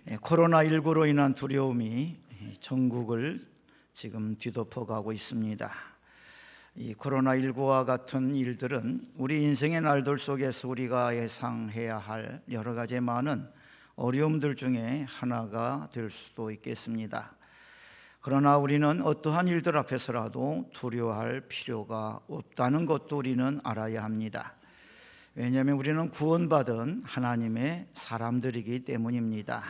코로나19로 인한 두려움이 전국을 지금 뒤덮어가고 있습니다. 이 코로나19와 같은 일들은 우리 인생의 날들 속에서 우리가 예상해야 할 여러 가지 많은 어려움들 중에 하나가 될 수도 있겠습니다. 그러나 우리는 어떠한 일들 앞에서라도 두려워할 필요가 없다는 것도 우리는 알아야 합니다. 왜냐하면 우리는 구원받은 하나님의 사람들이기 때문입니다.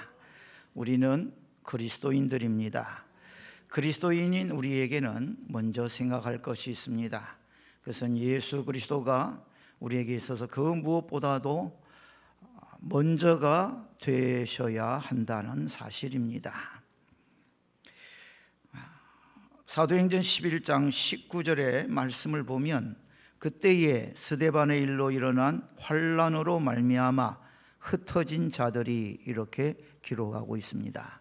우리는 그리스도인들입니다. 그리스도인인 우리에게는 먼저 생각할 것이 있습니다. 그것은 예수 그리스도가 우리에게 있어서 그 무엇보다도 먼저가 되셔야 한다는 사실입니다. 사도행전 11장 19절의 말씀을 보면 그때에 스데반의 일로 일어난 환난으로 말미암아 흩어진 자들이 이렇게 기록하고 있습니다.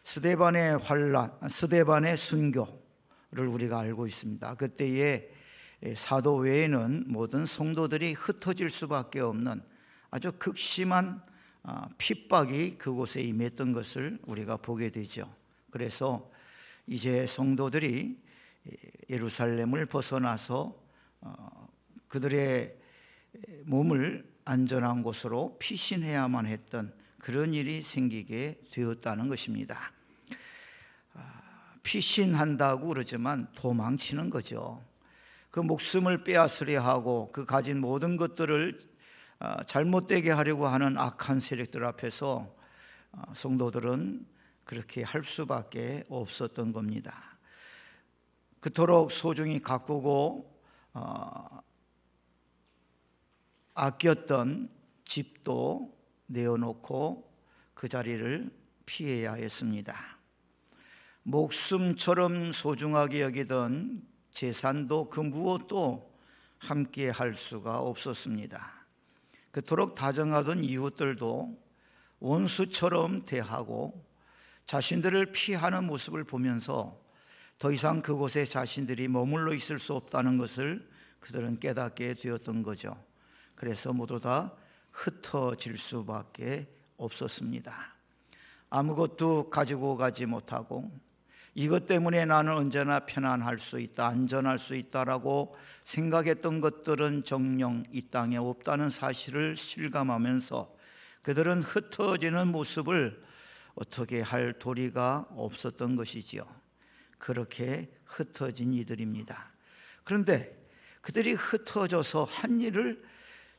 스데반의 환난, 스데반의 순교를 우리가 알고 있습니다. 그때에 사도 외에는 모든 성도들이 흩어질 수밖에 없는 아주 극심한 핍박이 그곳에 임했던 것을 우리가 보게 되죠. 그래서 이제 성도들이 예루살렘을 벗어나서 그들의 몸을 안전한 곳으로 피신해야만 했던 그런 일이 생기게 되었다는 것입니다. 피신한다고 그러지만 도망치는 거죠. 그 목숨을 빼앗으려 하고 그 가진 모든 것들을 잘못되게 하려고 하는 악한 세력들 앞에서 성도들은 그렇게 할 수밖에 없었던 겁니다. 그토록 소중히 가꾸고 아꼈던 집도 내어놓고 그 자리를 피해야 했습니다. 목숨처럼 소중하게 여기던 재산도 그 무엇도 함께 할 수가 없었습니다. 그토록 다정하던 이웃들도 원수처럼 대하고 자신들을 피하는 모습을 보면서 더 이상 그곳에 자신들이 머물러 있을 수 없다는 것을 그들은 깨닫게 되었던 거죠. 그래서 모두 다 흩어질 수밖에 없었습니다. 아무것도 가지고 가지 못하고 이것 때문에 나는 언제나 편안할 수 있다, 안전할 수 있다라고 생각했던 것들은 정녕 이 땅에 없다는 사실을 실감하면서 그들은 흩어지는 모습을 어떻게 할 도리가 없었던 것이지요. 그렇게 흩어진 이들입니다. 그런데 그들이 흩어져서 한 일을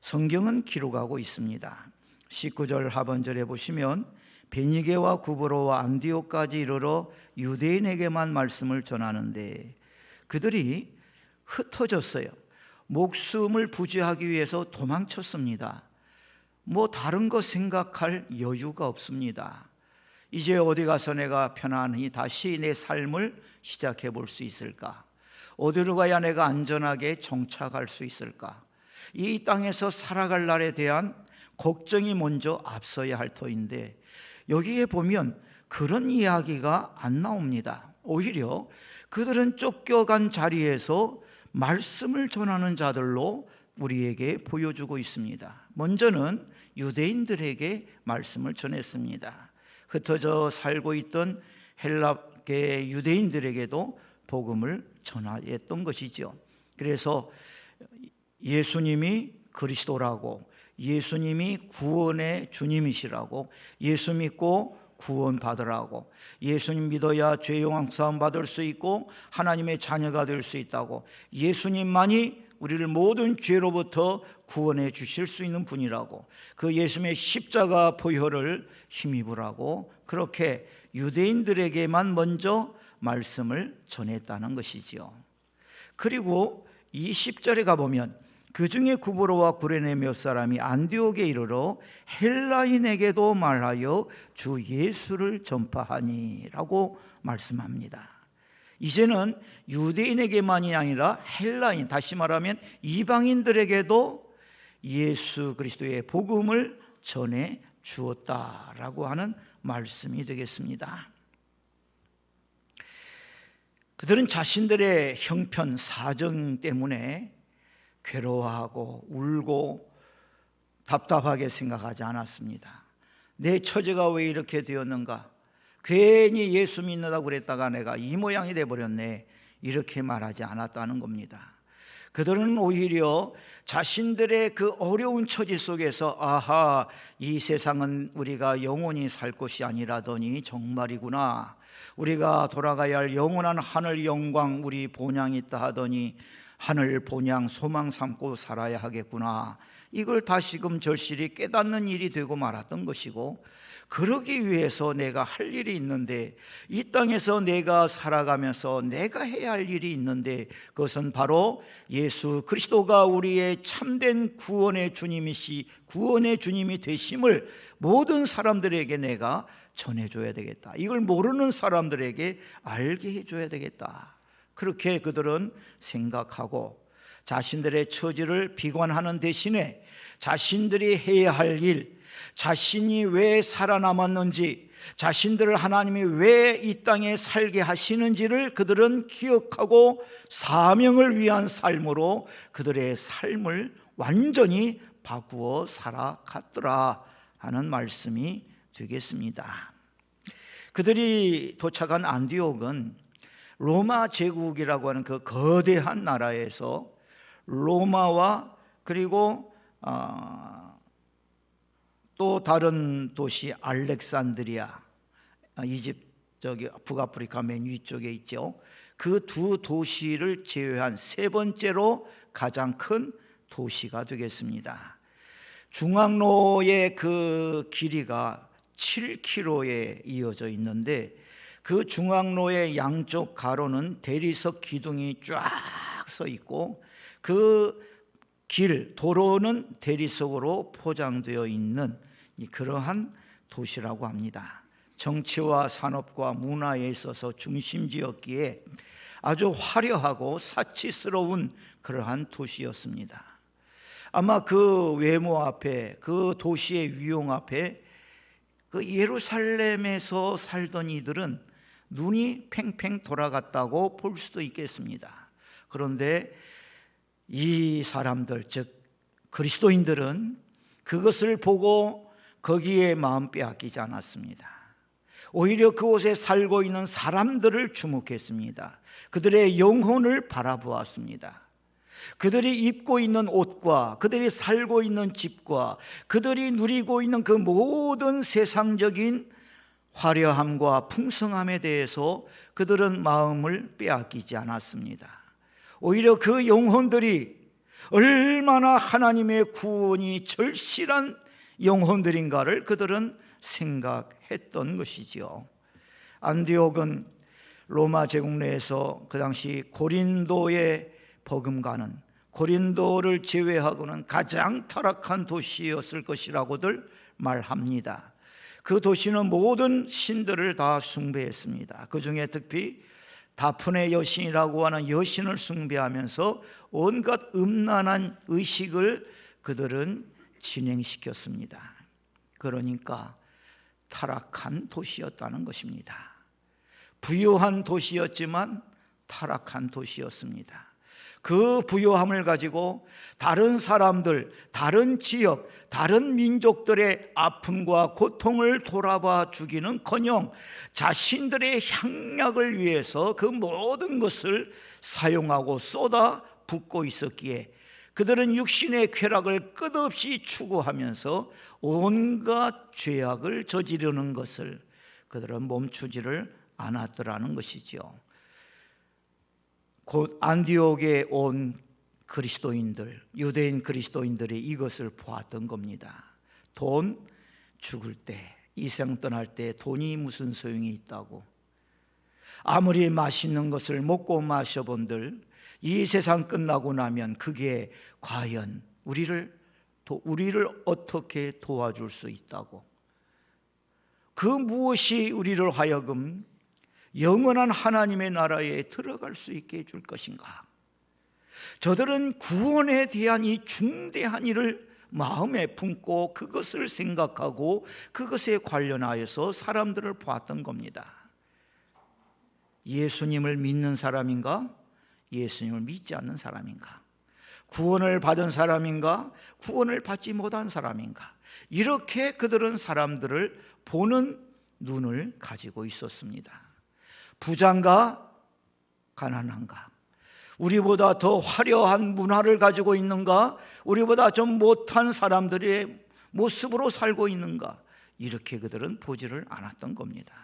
성경은 기록하고 있습니다. 19절 하반절에 보시면 베니게와 구브로와 안디옥까지 이르러 유대인에게만 말씀을 전하는데 그들이 흩어졌어요. 목숨을 부지하기 위해서 도망쳤습니다. 뭐 다른 거 생각할 여유가 없습니다. 이제 어디 가서 내가 편안히 다시 내 삶을 시작해 볼 수 있을까? 어디로 가야 내가 안전하게 정착할 수 있을까? 이 땅에서 살아갈 날에 대한 걱정이 먼저 앞서야 할 터인데 여기에 보면 그런 이야기가 안 나옵니다. 오히려 그들은 쫓겨간 자리에서 말씀을 전하는 자들로 우리에게 보여주고 있습니다. 먼저는 유대인들에게 말씀을 전했습니다. 흩어져 살고 있던 헬라계 유대인들에게도 복음을 전하였던 것이죠. 그래서 예수님이 그리스도라고, 예수님이 구원의 주님이시라고, 예수 믿고 구원 받으라고, 예수님 믿어야 죄 용서함 받을 수 있고 하나님의 자녀가 될 수 있다고, 예수님만이 우리를 모든 죄로부터 구원해 주실 수 있는 분이라고, 그 예수님의 십자가 보혈을 힘입으라고 그렇게 유대인들에게만 먼저 말씀을 전했다는 것이지요. 그리고 이 10절에 가보면 그 중에 구브로와 구레네 몇 사람이 안디옥에 이르러 헬라인에게도 말하여 주 예수를 전파하니라고 말씀합니다. 이제는 유대인에게만이 아니라 헬라인, 다시 말하면 이방인들에게도 예수 그리스도의 복음을 전해 주었다라고 하는 말씀이 되겠습니다. 그들은 자신들의 형편, 사정 때문에 괴로워하고 울고 답답하게 생각하지 않았습니다. 내 처제가 왜 이렇게 되었는가? 괜히 예수 믿는다고 그랬다가 내가 이 모양이 돼버렸네, 이렇게 말하지 않았다는 겁니다. 그들은 오히려 자신들의 그 어려운 처지 속에서 아하, 이 세상은 우리가 영원히 살 곳이 아니라더니 정말이구나, 우리가 돌아가야 할 영원한 하늘 영광, 우리 본향이 있다 하더니 하늘 본향 소망 삼고 살아야 하겠구나, 이걸 다시금 절실히 깨닫는 일이 되고 말았던 것이고, 그러기 위해서 내가 할 일이 있는데, 이 땅에서 내가 살아가면서 내가 해야 할 일이 있는데, 그것은 바로 예수 그리스도가 우리의 참된 구원의 주님이 되심을 모든 사람들에게 내가 전해줘야 되겠다, 이걸 모르는 사람들에게 알게 해줘야 되겠다, 그렇게 그들은 생각하고 자신들의 처지를 비관하는 대신에 자신들이 해야 할 일, 자신이 왜 살아남았는지, 자신들을 하나님이 왜 이 땅에 살게 하시는지를 그들은 기억하고 사명을 위한 삶으로 그들의 삶을 완전히 바꾸어 살아갔더라 하는 말씀이 되겠습니다. 그들이 도착한 안디옥은 로마 제국이라고 하는 그 거대한 나라에서 로마와 그리고 또 다른 도시 알렉산드리아, 이집트 저기 북아프리카 맨 위쪽에 있죠. 그 두 도시를 제외한 세 번째로 가장 큰 도시가 되겠습니다. 중앙로의 그 길이가 7km에 이어져 있는데, 그 중앙로의 양쪽 가로는 대리석 기둥이 쫙 서 있고, 그 길, 도로는 대리석으로 포장되어 있는 그러한 도시라고 합니다. 정치와 산업과 문화에 있어서 중심지였기에 아주 화려하고 사치스러운 그러한 도시였습니다. 아마 그 외모 앞에, 그 도시의 위용 앞에 그 예루살렘에서 살던 이들은 눈이 팽팽 돌아갔다고 볼 수도 있겠습니다. 그런데 이 사람들, 즉 그리스도인들은 그것을 보고 거기에 마음 빼앗기지 않았습니다. 오히려 그곳에 살고 있는 사람들을 주목했습니다. 그들의 영혼을 바라보았습니다. 그들이 입고 있는 옷과 그들이 살고 있는 집과 그들이 누리고 있는 그 모든 세상적인 화려함과 풍성함에 대해서 그들은 마음을 빼앗기지 않았습니다. 오히려 그 영혼들이 얼마나 하나님의 구원이 절실한 영혼들인가를 그들은 생각했던 것이지요. 안디옥은 로마 제국 내에서 그 당시 고린도에 버금가는, 고린도를 제외하고는 가장 타락한 도시였을 것이라고들 말합니다. 그 도시는 모든 신들을 다 숭배했습니다. 그 중에 특히 다프네 여신이라고 하는 여신을 숭배하면서 온갖 음란한 의식을 그들은 진행시켰습니다. 그러니까 타락한 도시였다는 것입니다. 부유한 도시였지만 타락한 도시였습니다. 그 부유함을 가지고 다른 사람들, 다른 지역, 다른 민족들의 아픔과 고통을 돌아봐 주기는커녕 자신들의 향락을 위해서 그 모든 것을 사용하고 쏟아 붓고 있었기에 그들은 육신의 쾌락을 끝없이 추구하면서 온갖 죄악을 저지르는 것을 그들은 멈추지를 않았더라는 것이지요. 곧 안디옥에 온 그리스도인들, 유대인 그리스도인들이 이것을 보았던 겁니다. 돈 죽을 때, 이 생 떠날 때 돈이 무슨 소용이 있다고. 아무리 맛있는 것을 먹고 마셔본들 이 세상 끝나고 나면 그게 과연 우리를 어떻게 도와줄 수 있다고. 그 무엇이 우리를 하여금 영원한 하나님의 나라에 들어갈 수 있게 해줄 것인가. 저들은 구원에 대한 이 중대한 일을 마음에 품고 그것을 생각하고 그것에 관련하여서 사람들을 보았던 겁니다. 예수님을 믿는 사람인가? 예수님을 믿지 않는 사람인가? 구원을 받은 사람인가? 구원을 받지 못한 사람인가? 이렇게 그들은 사람들을 보는 눈을 가지고 있었습니다. 부자인가? 가난한가? 우리보다 더 화려한 문화를 가지고 있는가? 우리보다 좀 못한 사람들의 모습으로 살고 있는가? 이렇게 그들은 보지를 않았던 겁니다.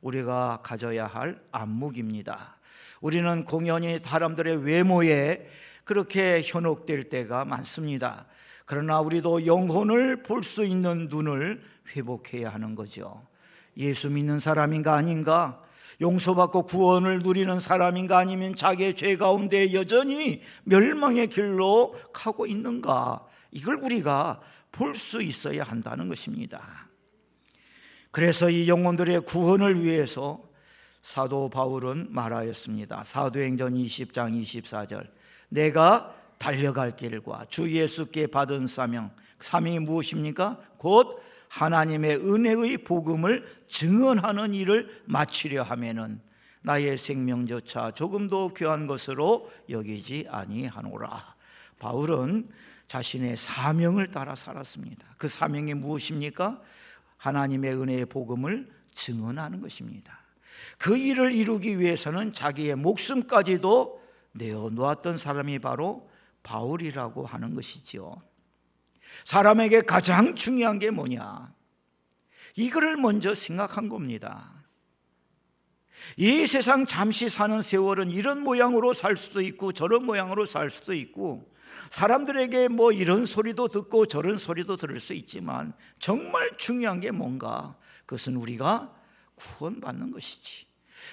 우리가 가져야 할 안목입니다. 우리는 공연히 사람들의 외모에 그렇게 현혹될 때가 많습니다. 그러나 우리도 영혼을 볼 수 있는 눈을 회복해야 하는 거죠. 예수 믿는 사람인가 아닌가? 용서받고 구원을 누리는 사람인가? 아니면 자기의 죄 가운데 여전히 멸망의 길로 가고 있는가? 이걸 우리가 볼 수 있어야 한다는 것입니다. 그래서 이 영혼들의 구원을 위해서 사도 바울은 말하였습니다. 사도행전 20장 24절, 내가 달려갈 길과 주 예수께 받은 사명이 무엇입니까? 곧 하나님의 은혜의 복음을 증언하는 일을 마치려 하면은 나의 생명조차 조금도 귀한 것으로 여기지 아니하노라. 바울은 자신의 사명을 따라 살았습니다. 그 사명이 무엇입니까? 하나님의 은혜의 복음을 증언하는 것입니다. 그 일을 이루기 위해서는 자기의 목숨까지도 내어놓았던 사람이 바로 바울이라고 하는 것이죠. 사람에게 가장 중요한 게 뭐냐? 이거를 먼저 생각한 겁니다. 이 세상 잠시 사는 세월은 이런 모양으로 살 수도 있고 저런 모양으로 살 수도 있고, 사람들에게 뭐 이런 소리도 듣고 저런 소리도 들을 수 있지만 정말 중요한 게 뭔가? 그것은 우리가 구원받는 것이지.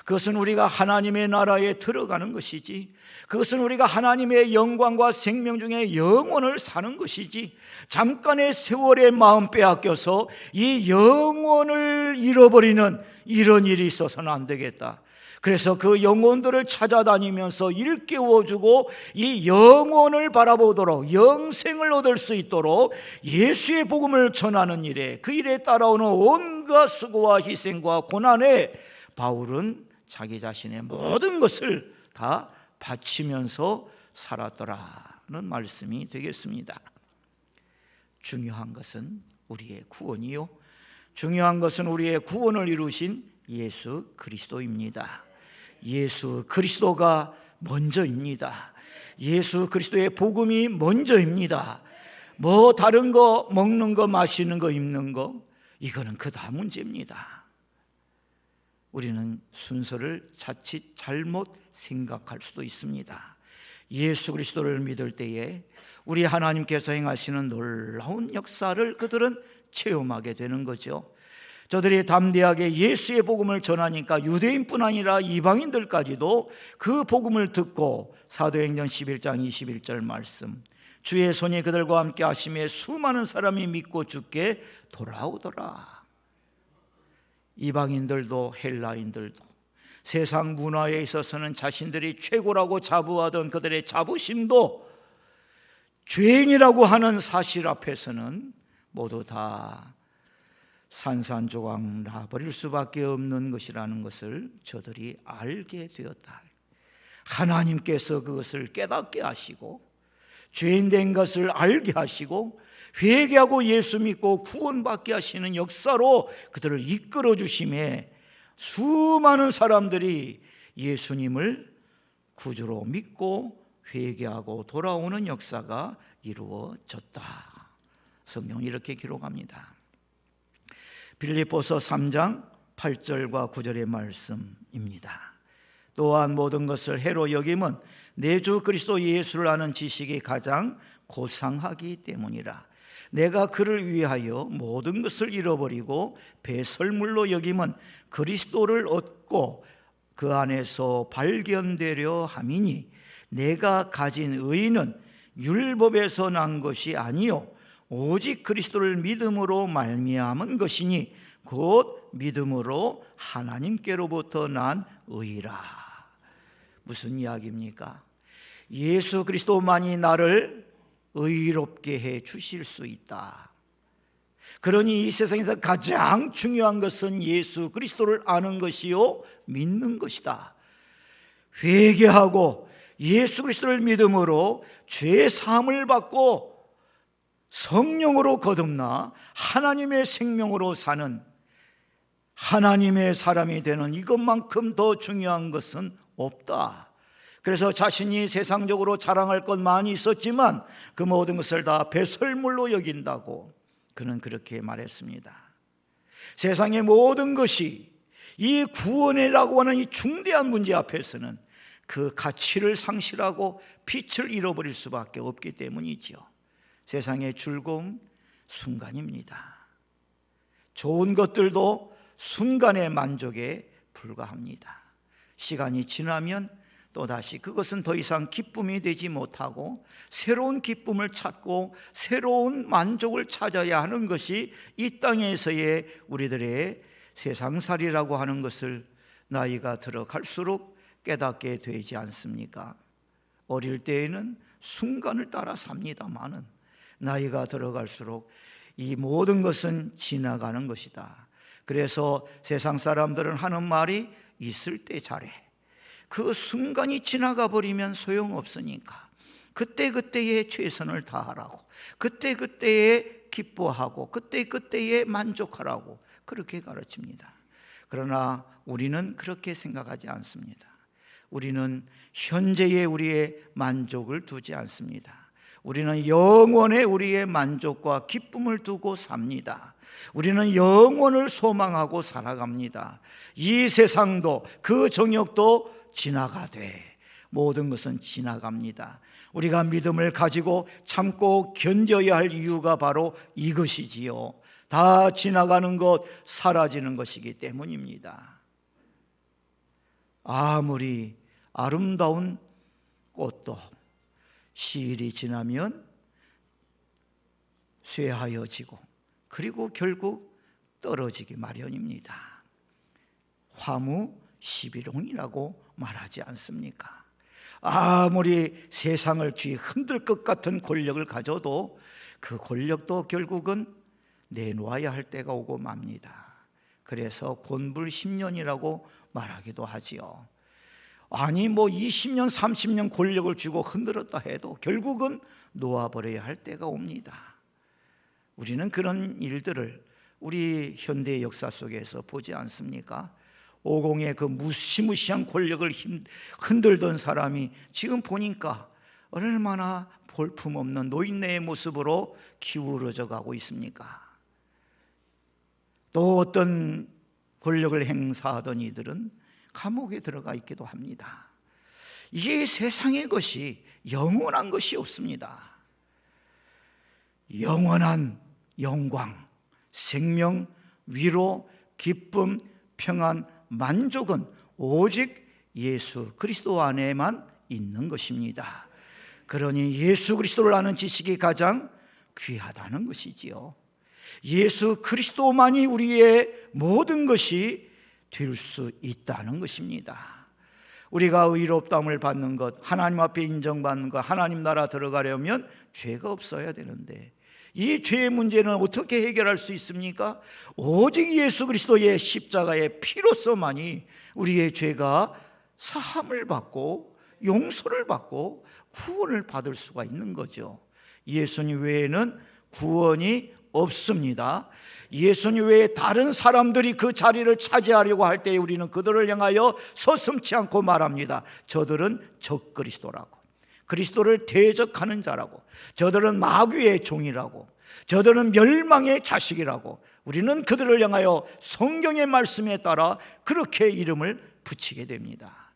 그것은 우리가 하나님의 나라에 들어가는 것이지. 그것은 우리가 하나님의 영광과 생명 중에 영원을 사는 것이지. 잠깐의 세월의 마음 빼앗겨서 이 영원을 잃어버리는 이런 일이 있어서는 안 되겠다. 그래서 그 영혼들을 찾아다니면서 일깨워주고 이 영혼을 바라보도록, 영생을 얻을 수 있도록 예수의 복음을 전하는 일에, 그 일에 따라오는 온갖 수고와 희생과 고난에 바울은 자기 자신의 모든 것을 다 바치면서 살았더라는 말씀이 되겠습니다. 중요한 것은 우리의 구원이요, 중요한 것은 우리의 구원을 이루신 예수 그리스도입니다. 예수 그리스도가 먼저입니다. 예수 그리스도의 복음이 먼저입니다. 뭐 다른 거, 먹는 거, 마시는 거, 입는 거, 이거는 그다음 문제입니다. 우리는 순서를 자칫 잘못 생각할 수도 있습니다. 예수 그리스도를 믿을 때에 우리 하나님께서 행하시는 놀라운 역사를 그들은 체험하게 되는 거죠. 저들이 담대하게 예수의 복음을 전하니까 유대인뿐 아니라 이방인들까지도 그 복음을 듣고 사도행전 11장 21절 말씀, 주의 손이 그들과 함께 하심에 수많은 사람이 믿고 주께 돌아오더라. 이방인들도 헬라인들도 세상 문화에 있어서는 자신들이 최고라고 자부하던 그들의 자부심도 죄인이라고 하는 사실 앞에서는 모두 다 산산조각 나버릴 수밖에 없는 것이라는 것을 저들이 알게 되었다. 하나님께서 그것을 깨닫게 하시고 죄인된 것을 알게 하시고 회개하고 예수 믿고 구원받게 하시는 역사로 그들을 이끌어 주심에 수많은 사람들이 예수님을 구주로 믿고 회개하고 돌아오는 역사가 이루어졌다. 성경은 이렇게 기록합니다. 빌립보서 3장 8절과 9절의 말씀입니다. 또한 모든 것을 해로 여김은 내 주 그리스도 예수를 아는 지식이 가장 고상하기 때문이라. 내가 그를 위하여 모든 것을 잃어버리고 배설물로 여김은 그리스도를 얻고 그 안에서 발견되려 함이니, 내가 가진 의는 율법에서 난 것이 아니요 오직 그리스도를 믿음으로 말미암은 것이니 곧 믿음으로 하나님께로부터 난 의라. 무슨 이야기입니까? 예수 그리스도만이 나를 의롭게 해 주실 수 있다. 그러니 이 세상에서 가장 중요한 것은 예수 그리스도를 아는 것이요 믿는 것이다. 회개하고 예수 그리스도를 믿음으로 죄 사함을 받고 성령으로 거듭나 하나님의 생명으로 사는 하나님의 사람이 되는 이것만큼 더 중요한 것은 없다. 그래서 자신이 세상적으로 자랑할 것 많이 있었지만 그 모든 것을 다 배설물로 여긴다고 그는 그렇게 말했습니다. 세상의 모든 것이 이 구원이라고 하는 이 중대한 문제 앞에서는 그 가치를 상실하고 빛을 잃어버릴 수밖에 없기 때문이지요. 세상의 즐거움 순간입니다. 좋은 것들도 순간의 만족에 불과합니다. 시간이 지나면 또다시 그것은 더 이상 기쁨이 되지 못하고 새로운 기쁨을 찾고 새로운 만족을 찾아야 하는 것이 이 땅에서의 우리들의 세상살이라고 하는 것을 나이가 들어갈수록 깨닫게 되지 않습니까? 어릴 때에는 순간을 따라 삽니다마는 나이가 들어갈수록 이 모든 것은 지나가는 것이다. 그래서 세상 사람들은 하는 말이 있을 때 잘해. 그 순간이 지나가 버리면 소용없으니까 그때그때에 최선을 다하라고, 그때그때에 기뻐하고 그때그때에 만족하라고 그렇게 가르칩니다. 그러나 우리는 그렇게 생각하지 않습니다. 우리는 현재의 우리의 만족을 두지 않습니다. 우리는 영원의 우리의 만족과 기쁨을 두고 삽니다. 우리는 영원을 소망하고 살아갑니다. 이 세상도 그 정욕도 지나가되 모든 것은 지나갑니다. 우리가 믿음을 가지고 참고 견뎌야 할 이유가 바로 이것이지요. 다 지나가는 것, 사라지는 것이기 때문입니다. 아무리 아름다운 꽃도 시일이 지나면 쇠하여지고 그리고 결국 떨어지기 마련입니다. 화무 시비롱이라고 말하지 않습니까? 아무리 세상을 쥐 흔들 것 같은 권력을 가져도 그 권력도 결국은 내놓아야 할 때가 오고 맙니다. 그래서 곤불 10년이라고 말하기도 하지요. 아니 20년 30년 권력을 쥐고 흔들었다 해도 결국은 놓아버려야 할 때가 옵니다. 우리는 그런 일들을 우리 현대 역사 속에서 보지 않습니까? 오공의 그 무시무시한 권력을 흔들던 사람이 지금 보니까 얼마나 볼품없는 노인네의 모습으로 기울어져 가고 있습니까? 또 어떤 권력을 행사하던 이들은 감옥에 들어가 있기도 합니다. 이게 세상의 것이 영원한 것이 없습니다. 영원한 영광, 생명, 위로, 기쁨, 평안, 만족은 오직 예수 그리스도 안에만 있는 것입니다. 그러니 예수 그리스도를 아는 지식이 가장 귀하다는 것이지요. 예수 그리스도만이 우리의 모든 것이 될 수 있다는 것입니다. 우리가 의롭다함을 받는 것, 하나님 앞에 인정받는 것, 하나님 나라 들어가려면 죄가 없어야 되는데 이 죄의 문제는 어떻게 해결할 수 있습니까? 오직 예수 그리스도의 십자가의 피로서만이 우리의 죄가 사함을 받고 용서를 받고 구원을 받을 수가 있는 거죠. 예수님 외에는 구원이 없습니다. 예수님 외에 다른 사람들이 그 자리를 차지하려고 할 때에 우리는 그들을 향하여 서슴지 않고 말합니다. 저들은 적그리스도라고, 그리스도를 대적하는 자라고, 저들은 마귀의 종이라고, 저들은 멸망의 자식이라고 우리는 그들을 향하여 성경의 말씀에 따라 그렇게 이름을 붙이게 됩니다.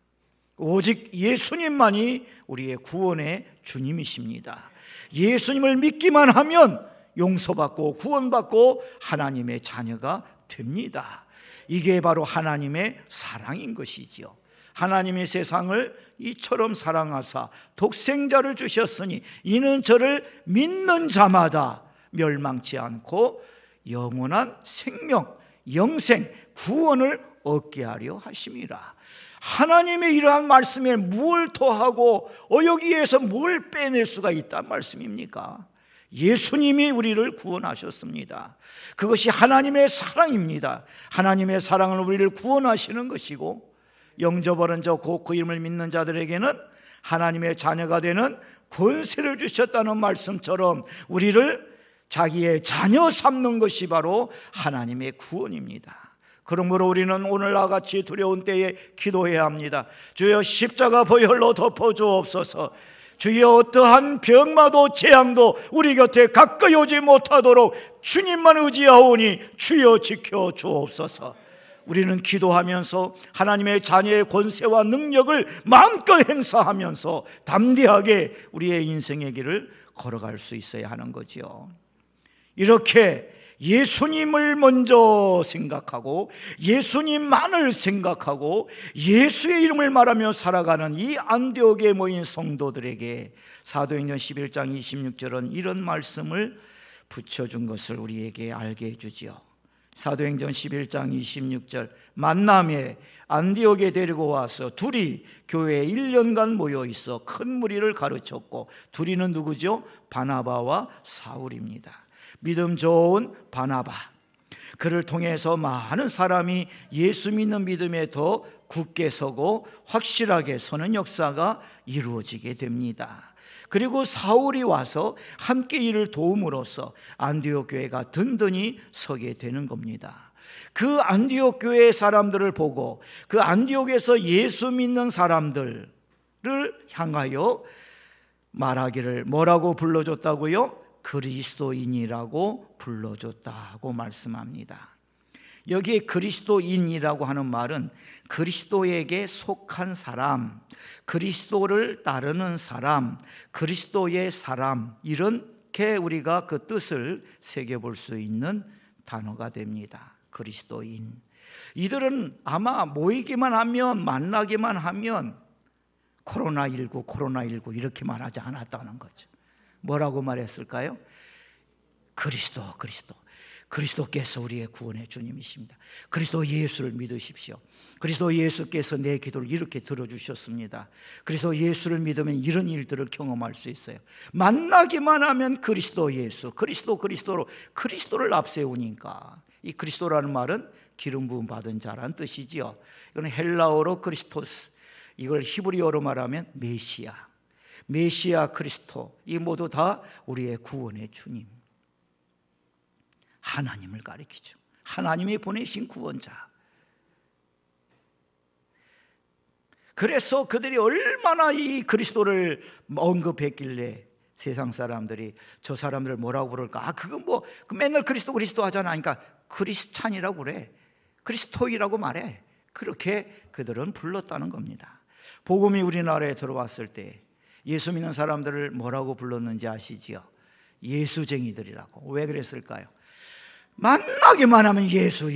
오직 예수님만이 우리의 구원의 주님이십니다. 예수님을 믿기만 하면 용서받고 구원받고 하나님의 자녀가 됩니다. 이게 바로 하나님의 사랑인 것이지요. 하나님이 세상을 이처럼 사랑하사 독생자를 주셨으니 이는 저를 믿는 자마다 멸망치 않고 영원한 생명, 영생, 구원을 얻게 하려 하심이라. 하나님의 이러한 말씀에 뭘 더하고 여기에서 뭘 빼낼 수가 있단 말씀입니까? 예수님이 우리를 구원하셨습니다. 그것이 하나님의 사랑입니다. 하나님의 사랑은 우리를 구원하시는 것이고 영접하는 자 곧 그 이름을 믿는 자들에게는 하나님의 자녀가 되는 권세를 주셨다는 말씀처럼 우리를 자기의 자녀 삼는 것이 바로 하나님의 구원입니다. 그러므로 우리는 오늘과 같이 두려운 때에 기도해야 합니다. 주여 십자가 보혈로 덮어주옵소서. 주여 어떠한 병마도 재앙도 우리 곁에 가까이 오지 못하도록 주님만 의지하오니 주여 지켜주옵소서. 우리는 기도하면서 하나님의 자녀의 권세와 능력을 마음껏 행사하면서 담대하게 우리의 인생의 길을 걸어갈 수 있어야 하는 거죠. 이렇게 예수님을 먼저 생각하고 예수님만을 생각하고 예수의 이름을 말하며 살아가는 이 안디옥에 모인 성도들에게 사도행전 11장 26절은 이런 말씀을 붙여준 것을 우리에게 알게 해주지요. 사도행전 11장 26절, 만남에 안디옥에 데리고 와서 둘이 교회에 1년간 모여 있어 큰 무리를 가르쳤고, 둘이는 누구죠? 바나바와 사울입니다. 믿음 좋은 바나바, 그를 통해서 많은 사람이 예수 믿는 믿음에 더 굳게 서고 확실하게 서는 역사가 이루어지게 됩니다. 그리고 사울이 와서 함께 이를 도움으로써 안디옥 교회가 든든히 서게 되는 겁니다. 그 안디옥 교회의 사람들을 보고 그 안디옥에서 예수 믿는 사람들을 향하여 말하기를 뭐라고 불러줬다고요? 그리스도인이라고 불러줬다고 말씀합니다. 여기에 그리스도인이라고 하는 말은 그리스도에게 속한 사람, 그리스도를 따르는 사람, 그리스도의 사람, 이렇게 우리가 그 뜻을 새겨볼 수 있는 단어가 됩니다. 그리스도인. 이들은 아마 모이기만 하면, 만나기만 하면 코로나19 이렇게 말하지 않았다는 거죠. 뭐라고 말했을까요? 그리스도께서 우리의 구원의 주님이십니다. 그리스도 예수를 믿으십시오. 그리스도 예수께서 내 기도를 이렇게 들어주셨습니다. 그리스도 예수를 믿으면 이런 일들을 경험할 수 있어요. 만나기만 하면 그리스도 예수, 그리스도를 앞세우니까, 이 그리스도라는 말은 기름 부음 받은 자라는 뜻이지요. 이건 헬라어로 크리스토스, 이걸 히브리어로 말하면 메시아 그리스도, 이 모두 다 우리의 구원의 주님, 하나님을 가리키죠. 하나님이 보내신 구원자. 그래서 그들이 얼마나 이 그리스도를 언급했길래 세상 사람들이 저 사람들을 뭐라고 부를까? 그건 뭐 맨날 그리스도 하잖아. 그러니까 크리스찬이라고 그래, 그리스도이라고 말해. 그렇게 그들은 불렀다는 겁니다. 복음이 우리나라에 들어왔을 때 예수 믿는 사람들을 뭐라고 불렀는지 아시지요? 예수쟁이들이라고. 왜 그랬을까요? 만나기만 하면 예수.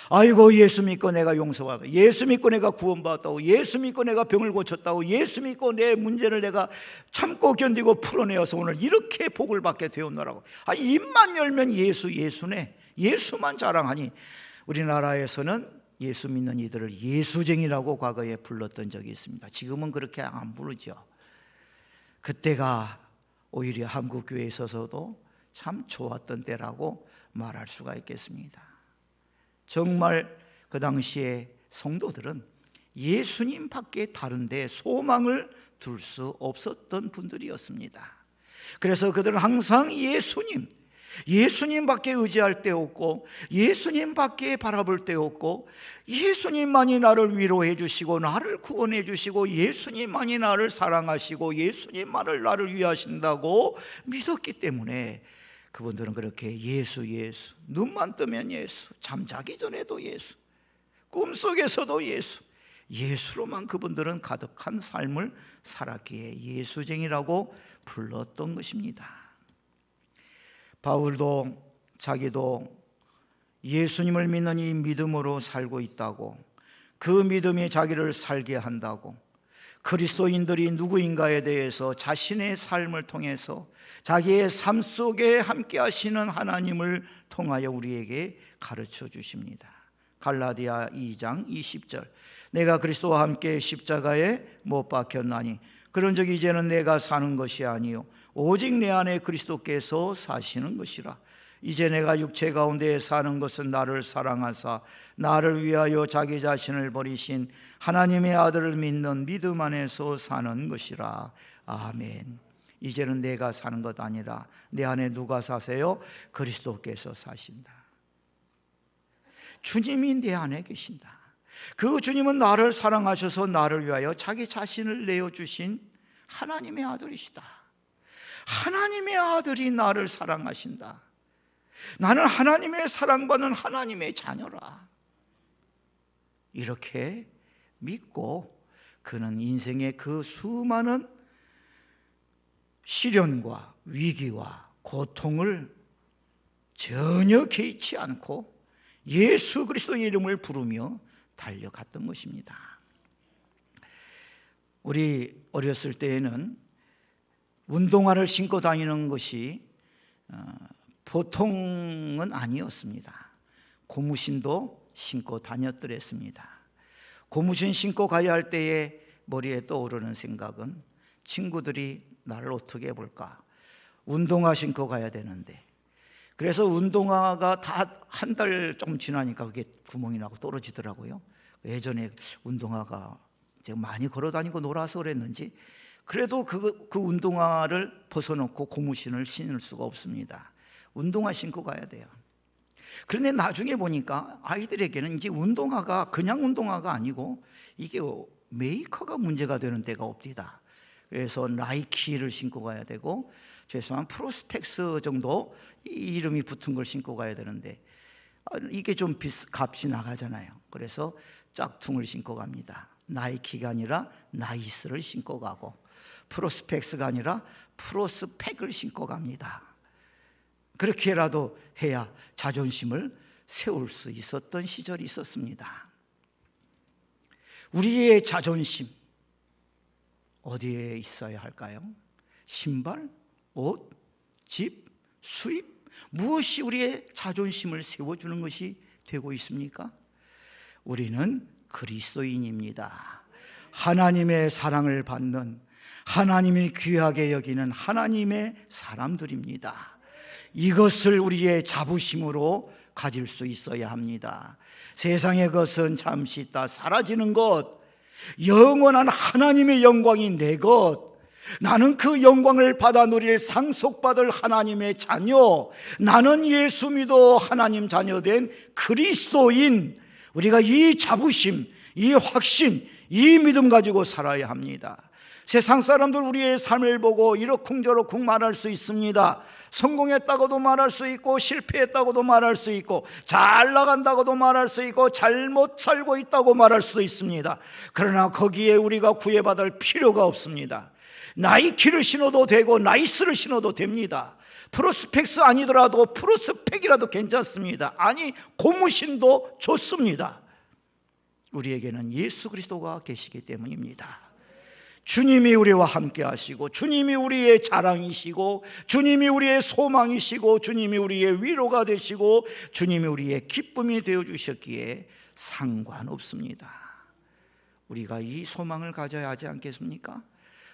아이고, 예수 믿고 내가 용서받았다고, 예수 믿고 내가 구원받았다고, 예수 믿고 내가 병을 고쳤다고, 예수 믿고 내 문제를 내가 참고 견디고 풀어내어서 오늘 이렇게 복을 받게 되었노라고. 입만 열면 예수네. 예수만 자랑하니 우리나라에서는 예수 믿는 이들을 예수쟁이라고 과거에 불렀던 적이 있습니다. 지금은 그렇게 안 부르죠. 그때가 오히려 한국 교회에 있어서도 참 좋았던 때라고 말할 수가 있겠습니다. 정말 그 당시에 성도들은 예수님 밖에 다른데 소망을 둘 수 없었던 분들이었습니다. 그래서 그들은 항상 예수님 밖에 의지할 데 없고, 예수님 밖에 바라볼 데 없고, 예수님만이 나를 위로해 주시고 나를 구원해 주시고, 예수님만이 나를 사랑하시고 예수님만을 나를 위하신다고 믿었기 때문에 그분들은 그렇게 예수, 눈만 뜨면 예수, 잠자기 전에도 예수, 꿈속에서도 예수로만 그분들은 가득한 삶을 살았기에 예수쟁이라고 불렀던 것입니다. 바울도 자기도 예수님을 믿는 이 믿음으로 살고 있다고, 그 믿음이 자기를 살게 한다고, 그리스도인들이 누구인가에 대해서 자신의 삶을 통해서 자기의 삶 속에 함께 하시는 하나님을 통하여 우리에게 가르쳐 주십니다. 갈라디아 2장 20절, 내가 그리스도와 함께 십자가에 못 박혔나니 그런즉 이제는 내가 사는 것이 아니요 오직 내 안에 그리스도께서 사시는 것이라. 이제 내가 육체 가운데 사는 것은 나를 사랑하사 나를 위하여 자기 자신을 버리신 하나님의 아들을 믿는 믿음 안에서 사는 것이라. 아멘. 이제는 내가 사는 것 아니라 내 안에 누가 사세요? 그리스도께서 사신다. 주님이 내 안에 계신다. 그 주님은 나를 사랑하셔서 나를 위하여 자기 자신을 내어주신 하나님의 아들이시다. 하나님의 아들이 나를 사랑하신다. 나는 하나님의 사랑받는 하나님의 자녀라. 이렇게 믿고 그는 인생의 그 수많은 시련과 위기와 고통을 전혀 개의치 않고 예수 그리스도의 이름을 부르며 달려갔던 것입니다. 우리 어렸을 때에는 운동화를 신고 다니는 것이 보통은 아니었습니다. 고무신도 신고 다녔더랬습니다. 고무신 신고 가야 할 때에 머리에 떠오르는 생각은 친구들이 나를 어떻게 볼까? 운동화 신고 가야 되는데, 그래서 운동화가 다 한 달 좀 지나니까 그게 구멍이 나고 떨어지더라고요. 예전에 운동화가 제가 많이 걸어 다니고 놀아서 그랬는지 그래도 그 운동화를 벗어놓고 고무신을 신을 수가 없습니다. 운동화 신고 가야 돼요. 그런데 나중에 보니까 아이들에게는 이제 운동화가 그냥 운동화가 아니고 이게 메이커가 문제가 되는 때가 없디다. 그래서 나이키를 신고 가야 되고 최소한 프로스펙스 정도 이름이 붙은 걸 신고 가야 되는데 이게 좀 값이 나가잖아요. 그래서 짝퉁을 신고 갑니다. 나이키가 아니라 나이스를 신고 가고 프로스펙스가 아니라 프로스펙을 신고 갑니다. 그렇게라도 해야 자존심을 세울 수 있었던 시절이 있었습니다. 우리의 자존심 어디에 있어야 할까요? 신발, 옷, 집, 수입, 무엇이 우리의 자존심을 세워주는 것이 되고 있습니까? 우리는 그리스도인입니다. 하나님의 사랑을 받는, 하나님이 귀하게 여기는 하나님의 사람들입니다. 이것을 우리의 자부심으로 가질 수 있어야 합니다. 세상의 것은 잠시 있다 사라지는 것, 영원한 하나님의 영광이 내 것, 나는 그 영광을 받아 누릴 상속받을 하나님의 자녀, 나는 예수 믿어 하나님 자녀된 그리스도인, 우리가 이 자부심, 이 확신, 이 믿음 가지고 살아야 합니다. 세상 사람들 우리의 삶을 보고 이러쿵저러쿵 말할 수 있습니다. 성공했다고도 말할 수 있고 실패했다고도 말할 수 있고 잘 나간다고도 말할 수 있고 잘못 살고 있다고 말할 수도 있습니다. 그러나 거기에 우리가 구애받을 필요가 없습니다. 나이키를 신어도 되고 나이스를 신어도 됩니다. 프로스펙스 아니더라도 프로스펙이라도 괜찮습니다. 아니 고무신도 좋습니다. 우리에게는 예수 그리스도가 계시기 때문입니다. 주님이 우리와 함께 하시고 주님이 우리의 자랑이시고 주님이 우리의 소망이시고 주님이 우리의 위로가 되시고 주님이 우리의 기쁨이 되어주셨기에 상관없습니다. 우리가 이 소망을 가져야 하지 않겠습니까?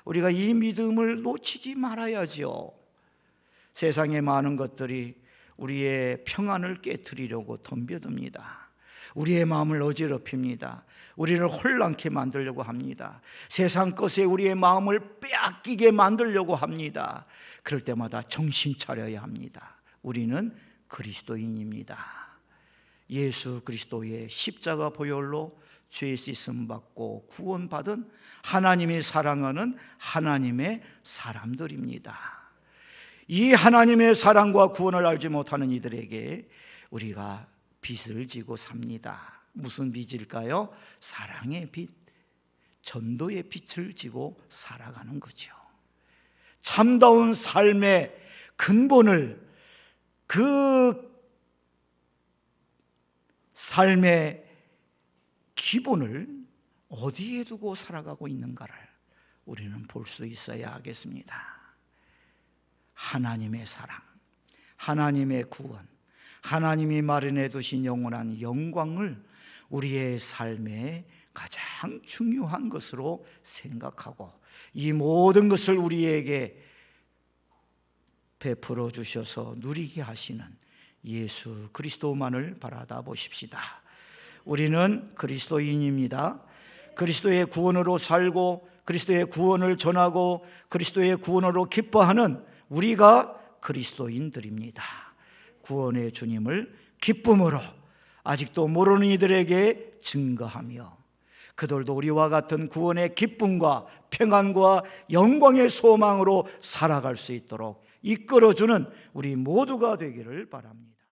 우리가 이 믿음을 놓치지 말아야죠. 세상의 많은 것들이 우리의 평안을 깨트리려고 덤벼듭니다. 우리의 마음을 어지럽힙니다. 우리를 혼란케 만들려고 합니다. 세상 것에 우리의 마음을 빼앗기게 만들려고 합니다. 그럴 때마다 정신 차려야 합니다. 우리는 그리스도인입니다. 예수 그리스도의 십자가 보혈로 죄 씻음 받고 구원받은 하나님이 사랑하는 하나님의 사람들입니다. 이 하나님의 사랑과 구원을 알지 못하는 이들에게 우리가 빚을 지고 삽니다. 무슨 빚일까요? 사랑의 빚, 전도의 빚을 지고 살아가는 거죠. 참다운 삶의 근본을, 그 삶의 기본을 어디에 두고 살아가고 있는가를 우리는 볼 수 있어야 하겠습니다. 하나님의 사랑, 하나님의 구원, 하나님이 마련해 두신 영원한 영광을 우리의 삶의 가장 중요한 것으로 생각하고 이 모든 것을 우리에게 베풀어 주셔서 누리게 하시는 예수 그리스도만을 바라다 보십시다. 우리는 그리스도인입니다. 그리스도의 구원으로 살고 그리스도의 구원을 전하고 그리스도의 구원으로 기뻐하는 우리가 그리스도인들입니다. 구원의 주님을 기쁨으로 아직도 모르는 이들에게 증거하며 그들도 우리와 같은 구원의 기쁨과 평안과 영광의 소망으로 살아갈 수 있도록 이끌어주는 우리 모두가 되기를 바랍니다.